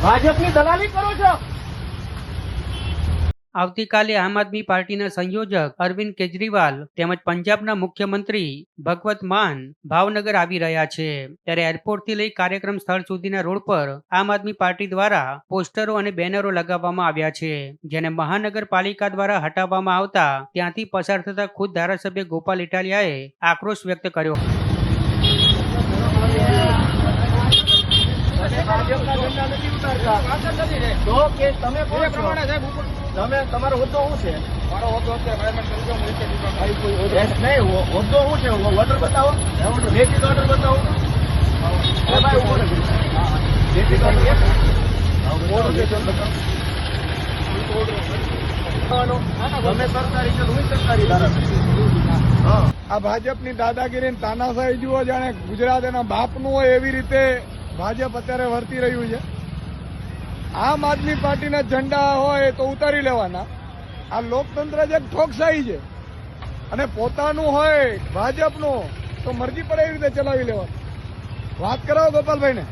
ભાજપની દલાલી કરો છો। આવતીકાલે આમ આદમી પાર્ટીના સંયોજક અરવિંદ કેજરીવાલ તેમજ પંજાબના મુખ્યમંત્રી ભગવત માન ભાવનગર આવી રહ્યા છે, ત્યારે એરપોર્ટથી લઈ કાર્યક્રમ સ્થળ સુધીના રોડ પર આમ આદમી પાર્ટી દ્વારા પોસ્ટરો અને બેનરો લગાવવામાં આવ્યા છે, જેને મહાનગરપાલિકા દ્વારા હટાવવામાં આવતા ત્યાંથી પસાર થતા ખુદ ધારાસભ્ય ગોપાલ ઇટાલિયાએ આક્રોશ વ્યક્ત કર્યો। ભાજપના ઝંડા નથી ઉતારતા તો કે તમે કોણ પ્રમાણે સાહેબ તમે તમારો હોદ્દો શું છે? મારો હોદ્દો છે નહીં, હોદ્દો શું છે? ઓર્ડર બતાવો, લેખિત ઓર્ડર બતાવો। ભાઈ ઉભો નથી, લેખિત ઓર્ડર તમે સરકારી છે, હું સરકારી ધારાસભ્ય। આ ભાજપની દાદાગીરી તાનાશાહી જુઓ, જાણે ગુજરાત એના બાપનું હોય એવી રીતે ભાજપ અત્યારે વર્તી રહ્યું છે। આમ આદમી પાર્ટીના ઝંડા હોય તો ઉતારી લેવાના। આ લોકતંત્ર જ એક ઠોકશાહી છે અને પોતાનું હોય ભાજપનું તો મરજી પડે એવી રીતે ચલાવી લેવાનું। વાત કરાવો ગોપાલભાઈને।